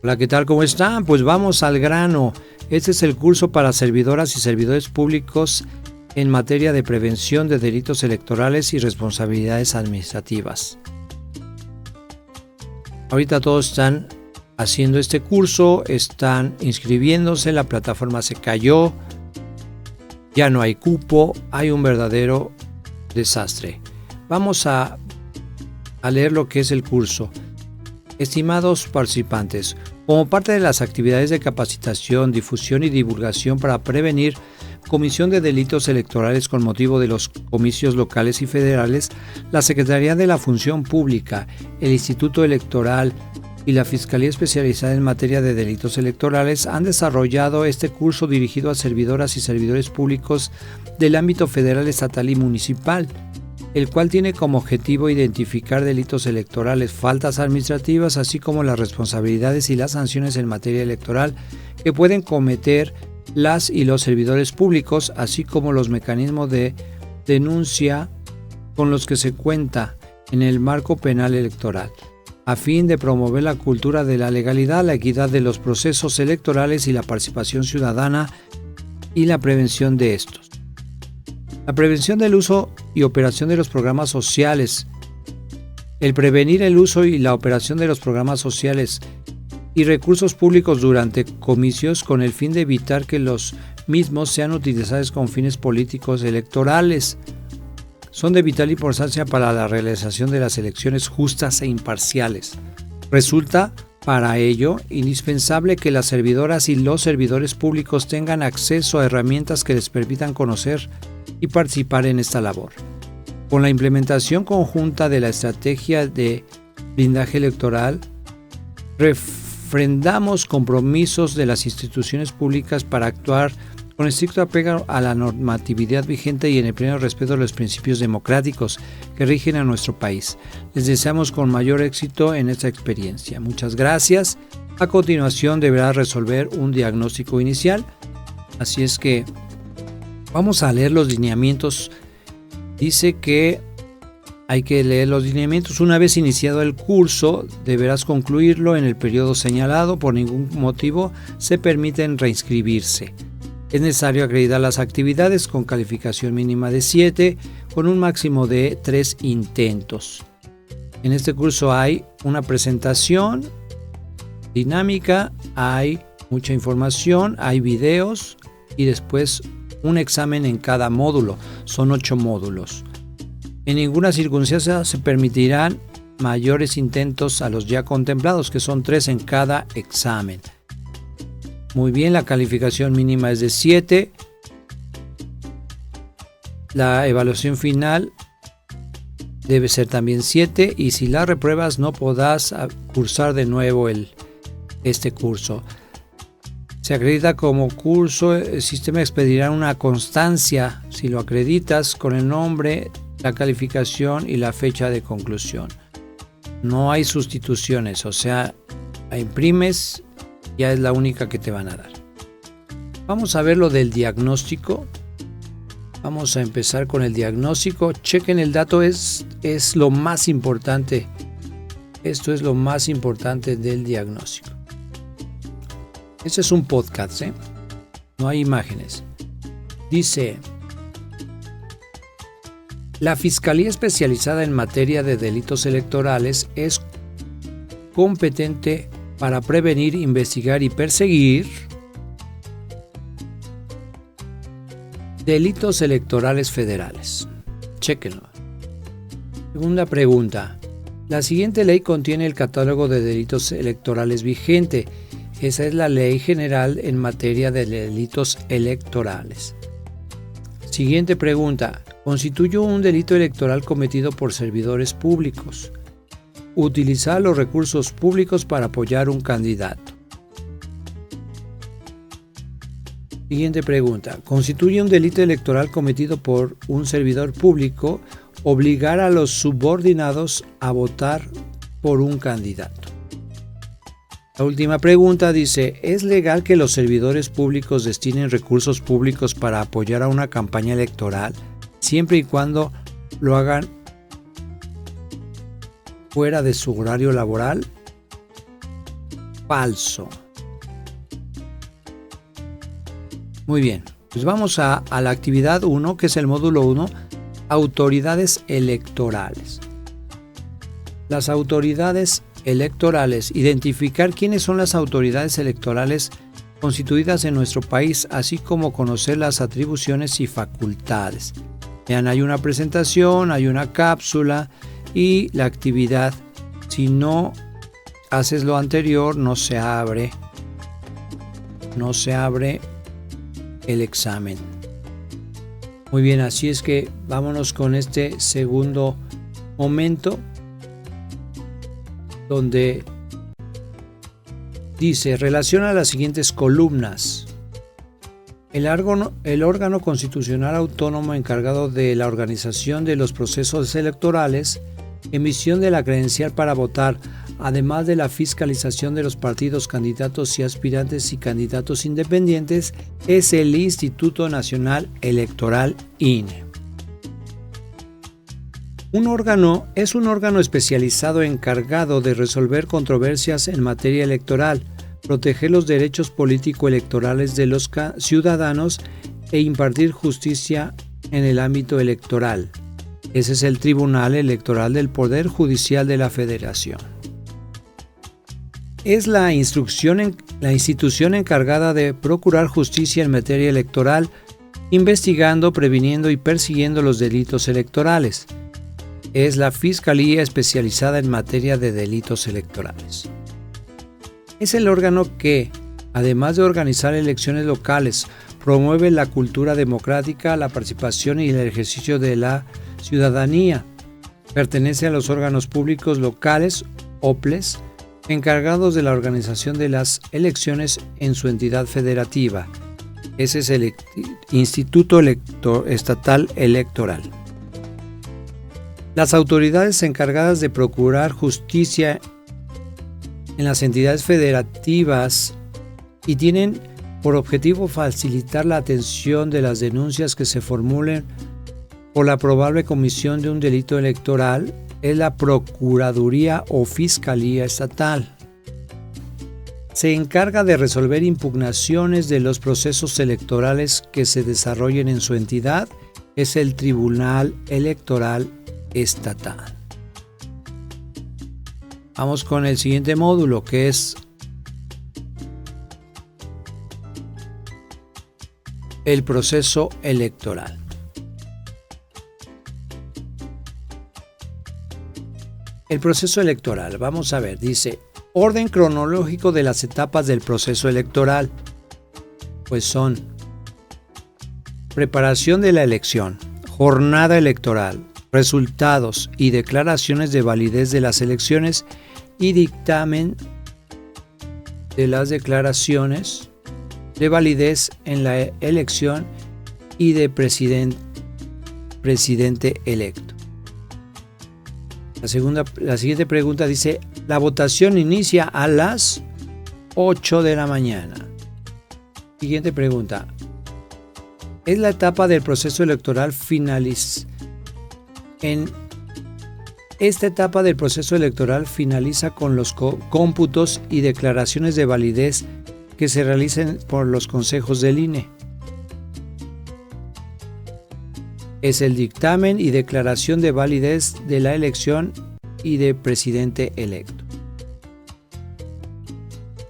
Hola, ¿qué tal? ¿Cómo están? Pues vamos al grano. Este es el curso para servidoras y servidores públicos en materia de prevención de delitos electorales y responsabilidades administrativas. Ahorita todos están haciendo este curso, están inscribiéndose, la plataforma se cayó, ya no hay cupo, hay un verdadero desastre. Vamos a leer lo que es el curso. Estimados participantes, como parte de las actividades de capacitación, difusión y divulgación para prevenir comisión de delitos electorales con motivo de los comicios locales y federales, la Secretaría de la Función Pública, el Instituto Electoral y la Fiscalía Especializada en Materia de Delitos Electorales han desarrollado este curso dirigido a servidoras y servidores públicos del ámbito federal, estatal y municipal, el cual tiene como objetivo identificar delitos electorales, faltas administrativas, así como las responsabilidades y las sanciones en materia electoral que pueden cometer las y los servidores públicos, así como los mecanismos de denuncia con los que se cuenta en el marco penal electoral, a fin de promover la cultura de la legalidad, la equidad de los procesos electorales y la participación ciudadana y la prevención de estos. La prevención del uso y operación de los programas sociales. El prevenir el uso y la operación de los programas sociales y recursos públicos durante comicios con el fin de evitar que los mismos sean utilizados con fines políticos electorales. Son de vital importancia para la realización de las elecciones justas e imparciales. Resulta, para ello, indispensable que las servidoras y los servidores públicos tengan acceso a herramientas que les permitan conocer y participar en esta labor. Con la implementación conjunta de la estrategia de blindaje electoral, refrendamos compromisos de las instituciones públicas para actuar con estricto apego a la normatividad vigente y en el pleno respeto a los principios democráticos que rigen a nuestro país. Les deseamos con mayor éxito en esta experiencia. Muchas gracias. A continuación deberá resolver un diagnóstico inicial. Así es que vamos a leer los lineamientos. Dice que hay que leer los lineamientos. Una vez iniciado el curso, deberás concluirlo en el periodo señalado. Por ningún motivo se permiten reinscribirse. Es necesario acreditar las actividades con calificación mínima de 7, con un máximo de 3 intentos. En este curso hay una presentación dinámica, hay mucha información, hay videos y después un examen en cada módulo. Son 8 módulos. En ninguna circunstancia se permitirán mayores intentos a los ya contemplados, que son 3 en cada examen. Muy bien, la calificación mínima es de 7. La evaluación final debe ser también 7 y si la repruebas no podrás cursar de nuevo este curso. Se acredita como curso, el sistema expedirá una constancia si lo acreditas con el nombre, la calificación y la fecha de conclusión. No hay sustituciones, o sea, la imprimes, ya es la única que te van a dar. Vamos a ver lo del diagnóstico. Vamos a empezar con el diagnóstico. Chequen el dato, es lo más importante. Esto es lo más importante del diagnóstico. Este es un podcast, no hay imágenes. Dice: la Fiscalía Especializada en Materia de Delitos Electorales es competente para prevenir, investigar y perseguir delitos electorales federales. Chéquenlo. Segunda pregunta. La siguiente ley contiene el catálogo de delitos electorales vigente. Esa es la Ley General en materia de delitos electorales. Siguiente pregunta. ¿Constituye un delito electoral cometido por servidores públicos? Utilizar los recursos públicos para apoyar un candidato. Siguiente pregunta. ¿Constituye un delito electoral cometido por un servidor público obligar a los subordinados a votar por un candidato? La última pregunta dice: ¿es legal que los servidores públicos destinen recursos públicos para apoyar a una campaña electoral, siempre y cuando lo hagan fuera de su horario laboral? falso. Muy bien, pues vamos a la actividad 1, que es el módulo 1, autoridades electorales. Las autoridades electorales, identificar quiénes son las autoridades electorales constituidas en nuestro país, así como conocer las atribuciones y facultades. Vean, hay una presentación, hay una cápsula y la actividad. Si no haces lo anterior, no se abre el examen. Muy bien, así es que vámonos con este segundo momento, donde dice, relaciona las siguientes columnas. El órgano constitucional autónomo encargado de la organización de los procesos electorales, emisión de la credencial para votar, además de la fiscalización de los partidos, candidatos y aspirantes y candidatos independientes, es el Instituto Nacional Electoral, INE. Un órgano es un órgano especializado encargado de resolver controversias en materia electoral, proteger los derechos político-electorales de los ciudadanos e impartir justicia en el ámbito electoral. Ese es el Tribunal Electoral del Poder Judicial de la Federación. Es la institución encargada de procurar justicia en materia electoral, investigando, previniendo y persiguiendo los delitos electorales. Es la Fiscalía especializada en materia de delitos electorales. Es el órgano que, además de organizar elecciones locales, promueve la cultura democrática, la participación y el ejercicio de la ciudadanía. Pertenece a los órganos públicos locales, OPLES, encargados de la organización de las elecciones en su entidad federativa. Ese es el Instituto Estatal Electoral. Las autoridades encargadas de procurar justicia en las entidades federativas y tienen por objetivo facilitar la atención de las denuncias que se formulen por la probable comisión de un delito electoral es la Procuraduría o Fiscalía Estatal. Se encarga de resolver impugnaciones de los procesos electorales que se desarrollen en su entidad, es el Tribunal Electoral Estatal. Vamos con el siguiente módulo, que es el proceso electoral. El proceso electoral, vamos a ver, dice, orden cronológico de las etapas del proceso electoral. Pues son preparación de la elección, jornada electoral, resultados y declaraciones de validez de las elecciones y dictamen de las declaraciones de validez en la elección y de presidente electo. La siguiente pregunta dice, la votación inicia a las 8 de la mañana. Siguiente pregunta, ¿es la etapa del proceso electoral Esta etapa del proceso electoral finaliza con los cómputos y declaraciones de validez que se realicen por los consejos del INE. Es el dictamen y declaración de validez de la elección y de presidente electo.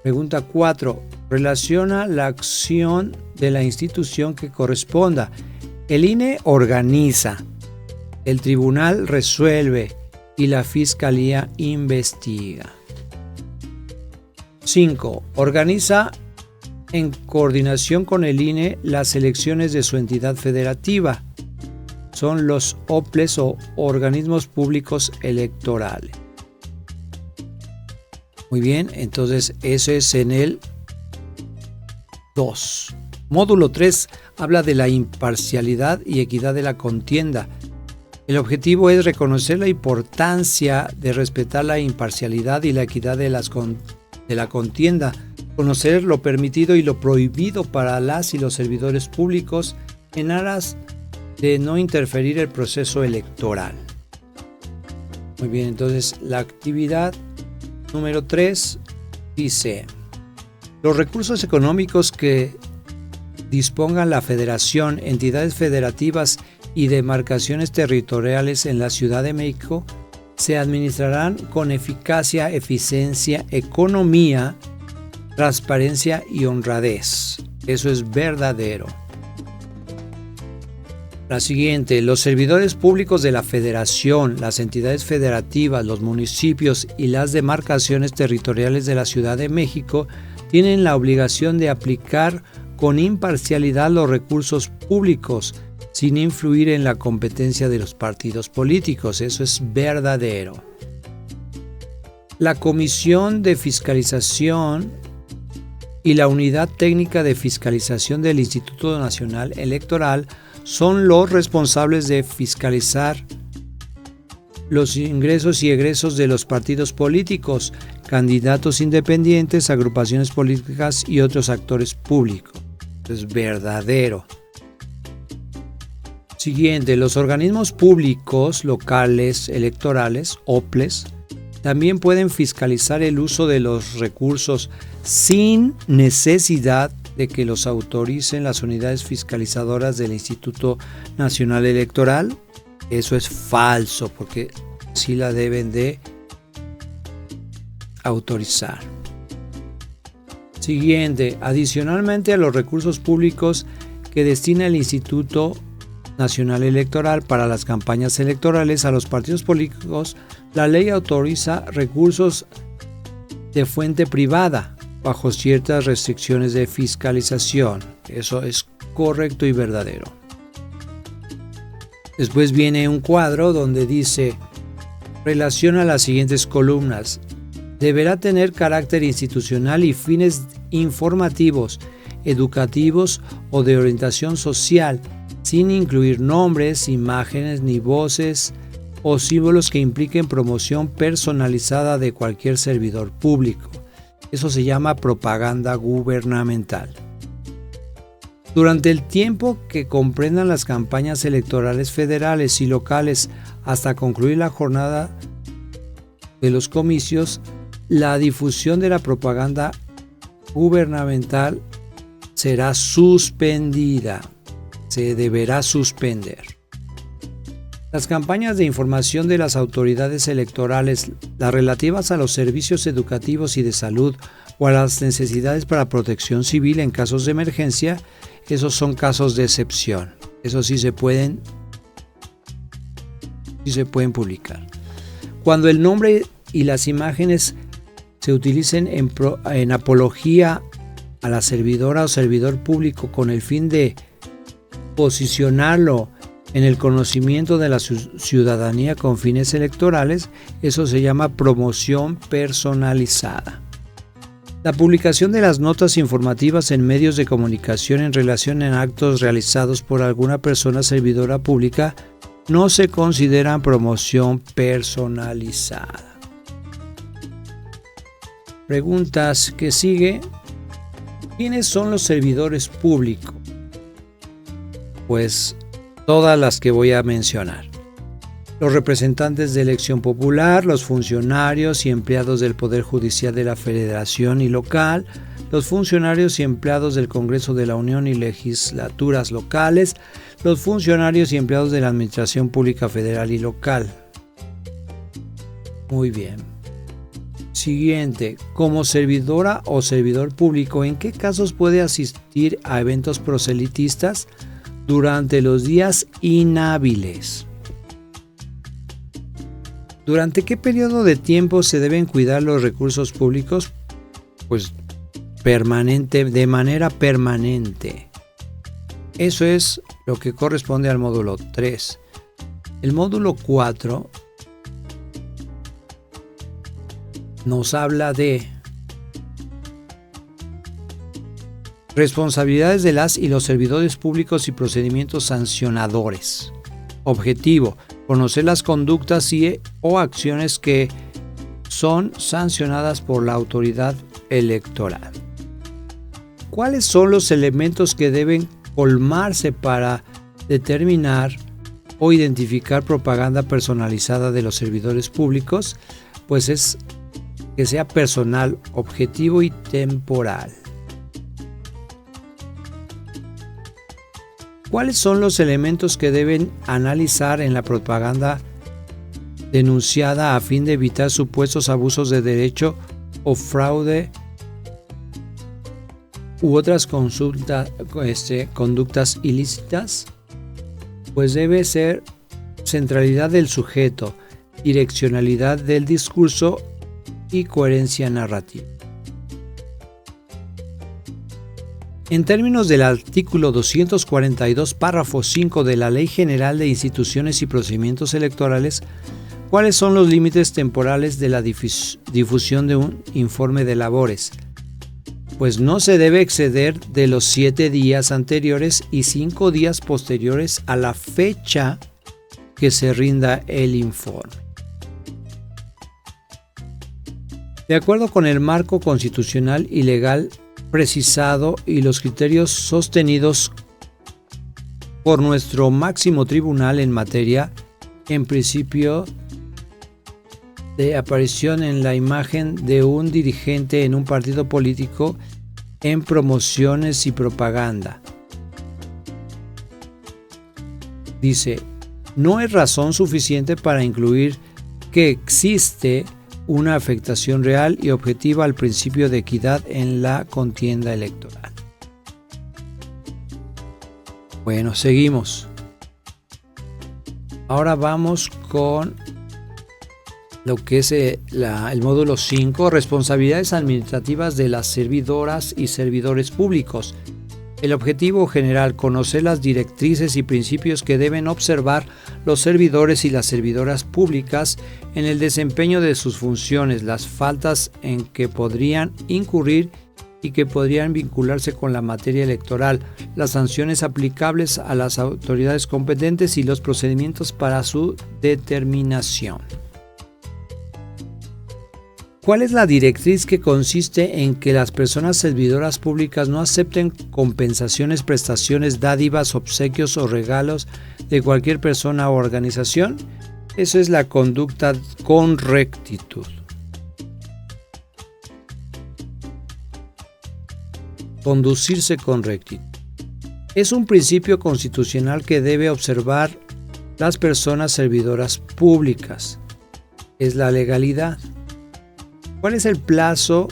Pregunta 4. Relaciona la acción de la institución que corresponda. El INE organiza, el tribunal resuelve y la fiscalía investiga. 5. Organiza en coordinación con el INE las elecciones de su entidad federativa. Son los OPLES o organismos públicos electorales. Muy bien, entonces eso es en el 2. Módulo 3 habla de la imparcialidad y equidad de la contienda. El objetivo es reconocer la importancia de respetar la imparcialidad y la equidad de la contienda, conocer lo permitido y lo prohibido para las y los servidores públicos en aras de no interferir el proceso electoral. Muy bien, entonces la actividad número 3 Dice, los recursos económicos que dispongan la Federación, entidades federativas y demarcaciones territoriales en la Ciudad de México se administrarán con eficacia, eficiencia, economía, transparencia y honradez. Eso es verdadero. La siguiente, los servidores públicos de la Federación, las entidades federativas, los municipios y las demarcaciones territoriales de la Ciudad de México tienen la obligación de aplicar con imparcialidad los recursos públicos sin influir en la competencia de los partidos políticos. Eso es verdadero. La Comisión de Fiscalización y la Unidad Técnica de Fiscalización del Instituto Nacional Electoral son los responsables de fiscalizar los ingresos y egresos de los partidos políticos, candidatos independientes, agrupaciones políticas y otros actores públicos. Es verdadero. Siguiente, los organismos públicos locales electorales, OPLES, también pueden fiscalizar el uso de los recursos sin necesidad de que los autoricen las unidades fiscalizadoras del Instituto Nacional Electoral. Eso es falso, porque sí la deben de autorizar. Siguiente, adicionalmente a los recursos públicos que destina el Instituto Nacional Electoral para las campañas electorales a los partidos políticos, la ley autoriza recursos de fuente privada bajo ciertas restricciones de fiscalización. Eso es correcto y verdadero. Después viene un cuadro donde dice, relaciona las siguientes columnas. Deberá tener carácter institucional y fines informativos, educativos o de orientación social, sin incluir nombres, imágenes ni voces o símbolos que impliquen promoción personalizada de cualquier servidor público. Eso se llama propaganda gubernamental. Durante el tiempo que comprendan las campañas electorales federales y locales hasta concluir la jornada de los comicios, la difusión de la propaganda gubernamental será suspendida. Se deberá suspender. Las campañas de información de las autoridades electorales, las relativas a los servicios educativos y de salud o a las necesidades para protección civil en casos de emergencia, esos son casos de excepción. Eso sí se pueden publicar. Cuando el nombre y las imágenes se utilicen en apología a la servidora o servidor público con el fin de posicionarlo en el conocimiento de la ciudadanía con fines electorales, eso se llama promoción personalizada. La publicación de las notas informativas en medios de comunicación en relación a actos realizados por alguna persona servidora pública no se consideran promoción personalizada. Preguntas que sigue. ¿Quiénes son los servidores públicos? Pues todas las que voy a mencionar. Los representantes de elección popular, los funcionarios y empleados del Poder Judicial de la Federación y local, los funcionarios y empleados del Congreso de la Unión y legislaturas locales, los funcionarios y empleados de la Administración Pública Federal y local. Muy bien. Siguiente, como servidora o servidor público, ¿en qué casos puede asistir a eventos proselitistas? Durante los días inhábiles. ¿Durante qué periodo de tiempo se deben cuidar los recursos públicos? Pues de manera permanente. Eso es lo que corresponde al módulo 3. El módulo 4 nos habla de responsabilidades de las y los servidores públicos y procedimientos sancionadores. Objetivo: conocer las conductas o acciones que son sancionadas por la autoridad electoral. ¿Cuáles son los elementos que deben colmarse para determinar o identificar propaganda personalizada de los servidores públicos? Pues es que sea personal, objetivo y temporal. ¿Cuáles son los elementos que deben analizar en la propaganda denunciada a fin de evitar supuestos abusos de derecho o fraude u otras conductas ilícitas? Pues debe ser centralidad del sujeto, direccionalidad del discurso y coherencia narrativa. En términos del artículo 242, párrafo 5 de la Ley General de Instituciones y Procedimientos Electorales, ¿cuáles son los límites temporales de la difusión de un informe de labores? Pues no se debe exceder de los 7 días anteriores y 5 días posteriores a la fecha que se rinda el informe. De acuerdo con el marco constitucional y legal precisado y los criterios sostenidos por nuestro máximo tribunal en materia, en principio de aparición en la imagen de un dirigente en un partido político en promociones y propaganda. Dice, no es razón suficiente para incluir que existe una afectación real y objetiva al principio de equidad en la contienda electoral. Bueno, seguimos. Ahora vamos con lo que es el módulo 5, responsabilidades administrativas de las servidoras y servidores públicos. El objetivo general, conocer las directrices y principios que deben observar los servidores y las servidoras públicas en el desempeño de sus funciones, las faltas en que podrían incurrir y que podrían vincularse con la materia electoral, las sanciones aplicables a las autoridades competentes y los procedimientos para su determinación. ¿Cuál es la directriz que consiste en que las personas servidoras públicas no acepten compensaciones, prestaciones, dádivas, obsequios o regalos de cualquier persona o organización? Eso es la conducta con rectitud. Conducirse con rectitud. Es un principio constitucional que debe observar las personas servidoras públicas. Es la legalidad. ¿Cuál es el plazo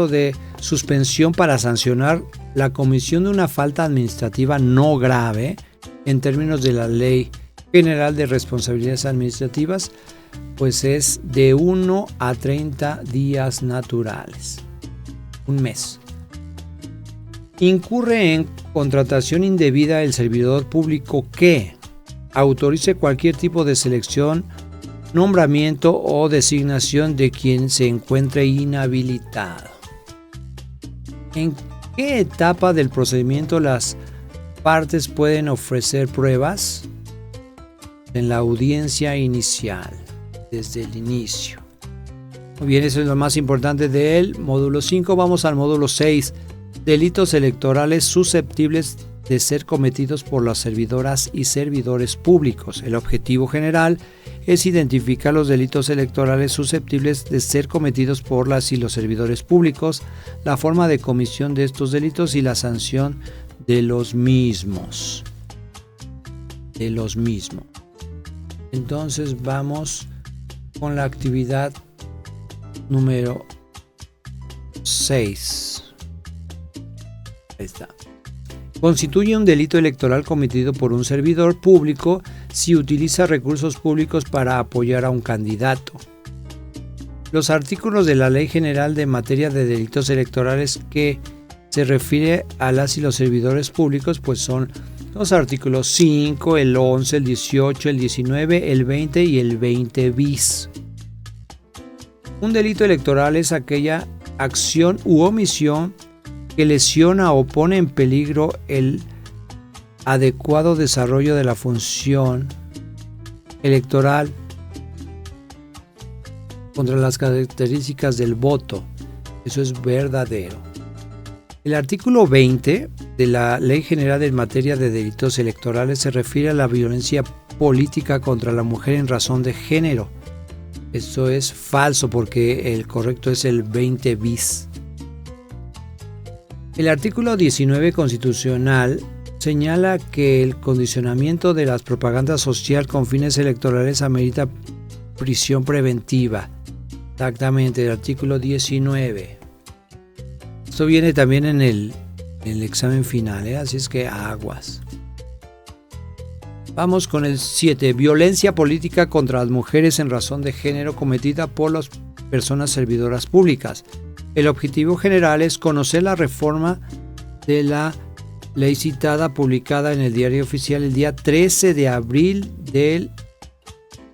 de suspensión para sancionar la comisión de una falta administrativa no grave en términos de la Ley General de Responsabilidades Administrativas? Pues es de 1 a 30 días naturales, un mes. Incurre en contratación indebida el servidor público que autorice cualquier tipo de selección, nombramiento o designación de quien se encuentre inhabilitado. ¿En qué etapa del procedimiento las partes pueden ofrecer pruebas? En la audiencia inicial, desde el inicio. Muy bien, eso es lo más importante del módulo 5. Vamos al módulo 6. Delitos electorales susceptibles de ser cometidos por las servidoras y servidores públicos. El objetivo general es identificar los delitos electorales susceptibles de ser cometidos por las y los servidores públicos, la forma de comisión de estos delitos y la sanción de los mismos. Entonces vamos con la actividad número 6. Ahí está. Constituye un delito electoral cometido por un servidor público si utiliza recursos públicos para apoyar a un candidato. Los artículos de la Ley General de Materia de Delitos Electorales que se refiere a las y los servidores públicos pues son los artículos 5, el 11, el 18, el 19, el 20 y el 20 bis. Un delito electoral es aquella acción u omisión que lesiona o pone en peligro el adecuado desarrollo de la función electoral contra las características del voto. Eso es verdadero. El artículo 20 de la Ley General en Materia de Delitos Electorales se refiere a la violencia política contra la mujer en razón de género. Esto es falso porque el correcto es el 20 bis. El artículo 19 constitucional señala que el condicionamiento de las propagandas social con fines electorales amerita prisión preventiva. Exactamente, el artículo 19. Esto viene también en el examen final, así es que aguas. Vamos con el 7. Violencia política contra las mujeres en razón de género cometida por las personas servidoras públicas. El objetivo general es conocer la reforma de la ley citada publicada en el Diario Oficial el día 13 de abril del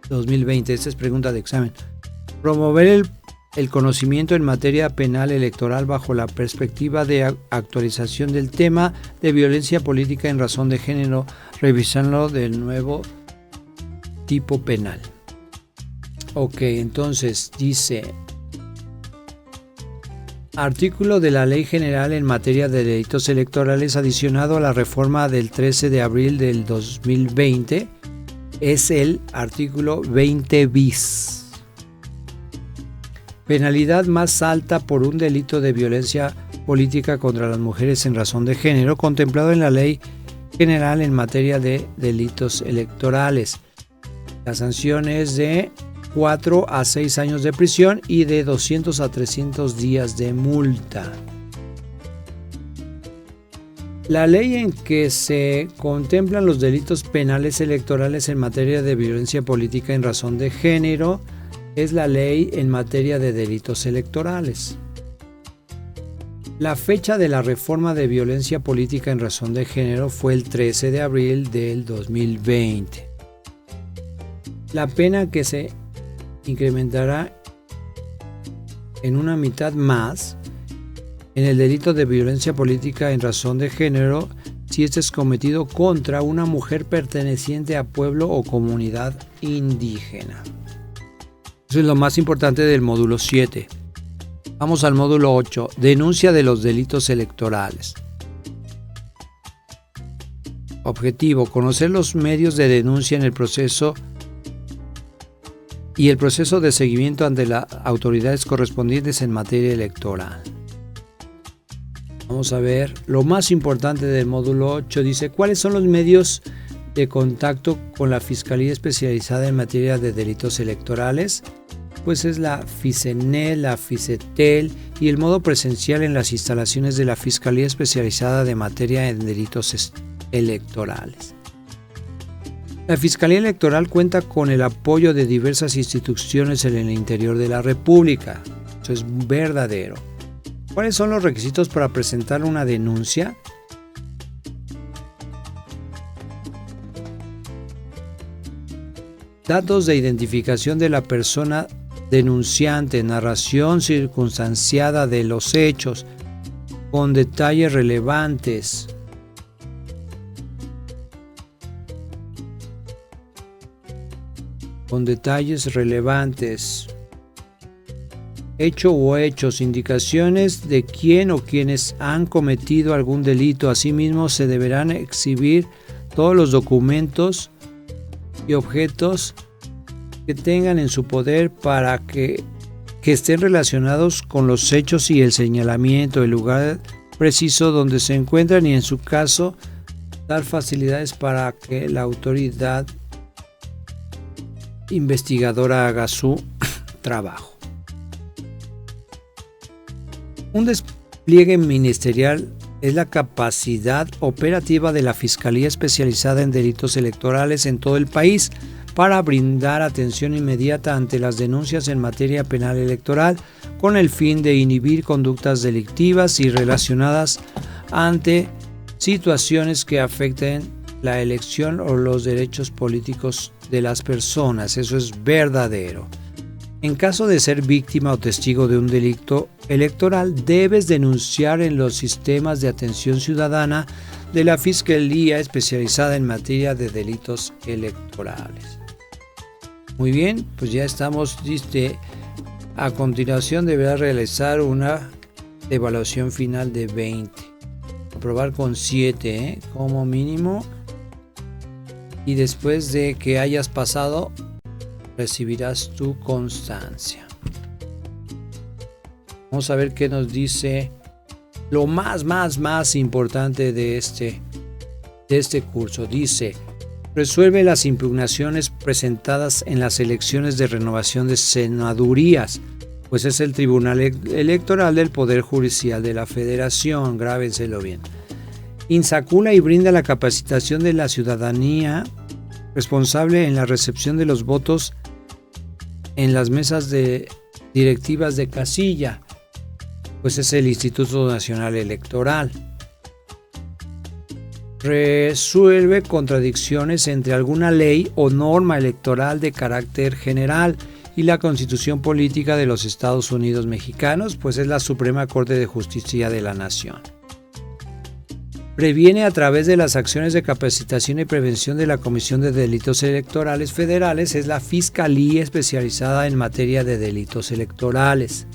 2020. Esta es pregunta de examen. Promover el conocimiento en materia penal electoral bajo la perspectiva de actualización del tema de violencia política en razón de género, revisando del nuevo tipo penal. Ok, entonces dice: artículo de la Ley General en materia de delitos electorales adicionado a la reforma del 13 de abril del 2020 es el artículo 20 bis. Penalidad más alta por un delito de violencia política contra las mujeres en razón de género, contemplado en la Ley General en materia de delitos electorales. La sanción es de 4 a 6 años de prisión y de 200 a 300 días de multa. La ley en que se contemplan los delitos penales electorales en materia de violencia política en razón de género es la ley en materia de delitos electorales. La fecha de la reforma de violencia política en razón de género fue el 13 de abril del 2020. La pena que se incrementará en una mitad más en el delito de violencia política en razón de género si este es cometido contra una mujer perteneciente a pueblo o comunidad indígena. Eso es lo más importante del módulo 7. Vamos al módulo 8. Denuncia de los delitos electorales. Objetivo: conocer los medios de denuncia en el proceso y el proceso de seguimiento ante las autoridades correspondientes en materia electoral. Vamos a ver, lo más importante del módulo 8 dice: ¿cuáles son los medios de contacto con la Fiscalía Especializada en materia de delitos electorales? Pues es la FICENEL, la FICETEL y el modo presencial en las instalaciones de la Fiscalía Especializada de materia en delitos electorales. La Fiscalía Electoral cuenta con el apoyo de diversas instituciones en el interior de la República. Eso es verdadero. ¿Cuáles son los requisitos para presentar una denuncia? Datos de identificación de la persona denunciante, narración circunstanciada de los hechos, con detalles relevantes. Hecho o hechos, indicaciones de quién o quienes han cometido algún delito. Asimismo, se deberán exhibir todos los documentos y objetos que tengan en su poder para que estén relacionados con los hechos y el señalamiento, el lugar preciso donde se encuentran y, en su caso, dar facilidades para que la autoridad investigadora haga su trabajo. Un despliegue ministerial es la capacidad operativa de la Fiscalía Especializada en Delitos Electorales en todo el país para brindar atención inmediata ante las denuncias en materia penal electoral con el fin de inhibir conductas delictivas y relacionadas ante situaciones que afecten la elección o los derechos políticos de las personas. Eso es verdadero. En caso de ser víctima o testigo de un delito electoral, debes denunciar en los sistemas de atención ciudadana de la Fiscalía Especializada en materia de delitos electorales. Muy bien, pues ya estamos. A continuación deberás realizar una evaluación final de 20. Aprobar con 7, como mínimo. Y después de que hayas pasado recibirás tu constancia. Vamos a ver qué nos dice lo más importante de este curso. Dice: resuelve las impugnaciones presentadas en las elecciones de renovación de senadurías, pues es el Tribunal Electoral del Poder Judicial de la Federación. Grábenselo bien. Insacula y brinda la capacitación de la ciudadanía responsable en la recepción de los votos en las mesas directivas de casilla, pues es el Instituto Nacional Electoral. Resuelve contradicciones entre alguna ley o norma electoral de carácter general y la Constitución Política de los Estados Unidos Mexicanos, pues es la Suprema Corte de Justicia de la Nación. Previene a través de las acciones de capacitación y prevención de la Comisión de Delitos Electorales Federales, es la Fiscalía especializada en materia de delitos electorales.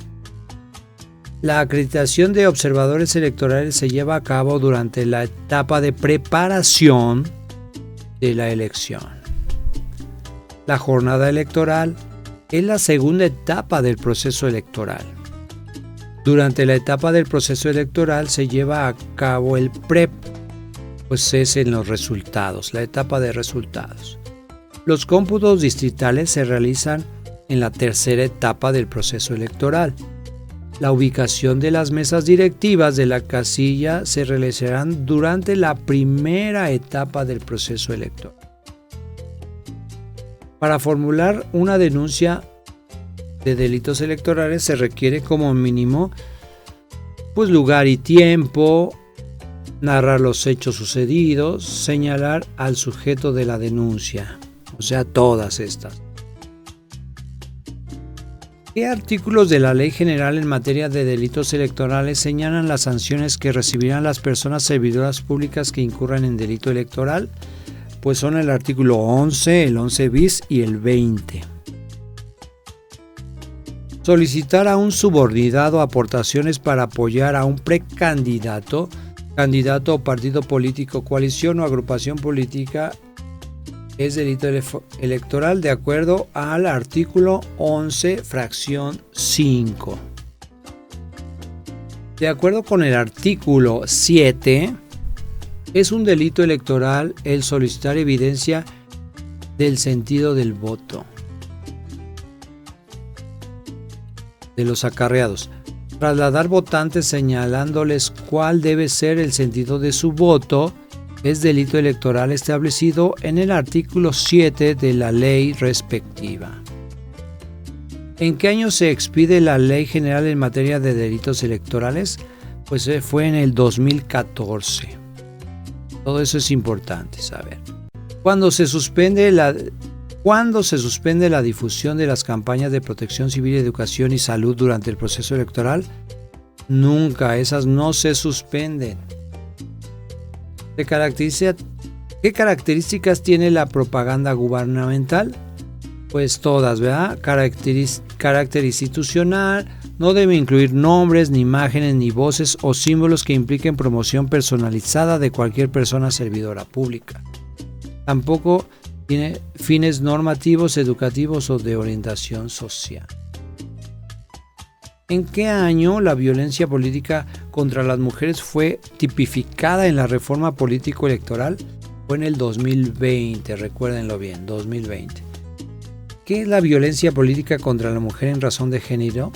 La acreditación de observadores electorales se lleva a cabo durante la etapa de preparación de la elección. La jornada electoral es la segunda etapa del proceso electoral. Durante la etapa del proceso electoral se lleva a cabo el PREP, pues es en los resultados, la etapa de resultados. Los cómputos distritales se realizan en la tercera etapa del proceso electoral. La ubicación de las mesas directivas de la casilla se realizarán durante la primera etapa del proceso electoral. Para formular una denuncia de delitos electorales se requiere como mínimo lugar y tiempo, narrar los hechos sucedidos, señalar al sujeto de la denuncia, o sea, todas estas. ¿Qué artículos de la Ley General en materia de delitos electorales señalan las sanciones que recibirán las personas servidoras públicas que incurran en delito electoral? Pues son el artículo 11, el 11 bis y el 20. Solicitar a un subordinado aportaciones para apoyar a un precandidato, candidato o partido político, coalición o agrupación política es delito electoral de acuerdo al artículo 11, fracción 5. De acuerdo con el artículo 7, es un delito electoral el solicitar evidencia del sentido del voto de los acarreados, trasladar votantes señalándoles cuál debe ser el sentido de su voto, es delito electoral establecido en el artículo 7 de la ley respectiva. ¿En qué año se expide la Ley General en materia de delitos electorales? Pues fue en el 2014. Todo eso es importante saber. ¿Cuándo se suspende la difusión de las campañas de protección civil, educación y salud durante el proceso electoral? Nunca, esas no se suspenden. ¿Qué características tiene la propaganda gubernamental? Pues todas, ¿verdad? Carácter institucional, no debe incluir nombres, ni imágenes, ni voces o símbolos que impliquen promoción personalizada de cualquier persona servidora pública. Tampoco tiene fines normativos, educativos o de orientación social. ¿En qué año la violencia política contra las mujeres fue tipificada en la reforma político-electoral? Fue en el 2020, recuérdenlo bien, 2020. ¿Qué es la violencia política contra la mujer en razón de género?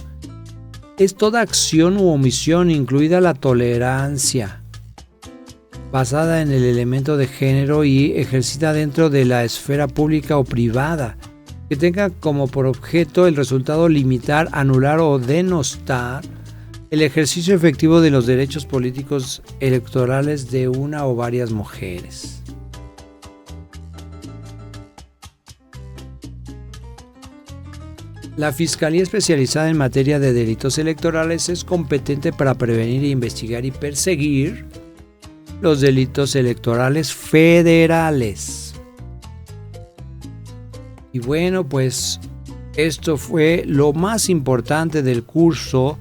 Es toda acción u omisión, incluida la tolerancia, basada en el elemento de género y ejercida dentro de la esfera pública o privada, que tenga como por objeto el resultado limitar, anular o denostar el ejercicio efectivo de los derechos políticos electorales de una o varias mujeres. La Fiscalía especializada en materia de delitos electorales es competente para prevenir, investigar y perseguir los delitos electorales federales. Y bueno, pues esto fue lo más importante del curso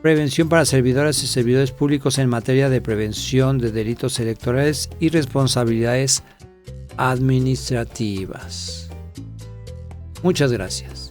Prevención para servidoras y servidores públicos en materia de prevención de delitos electorales y responsabilidades administrativas. Muchas gracias.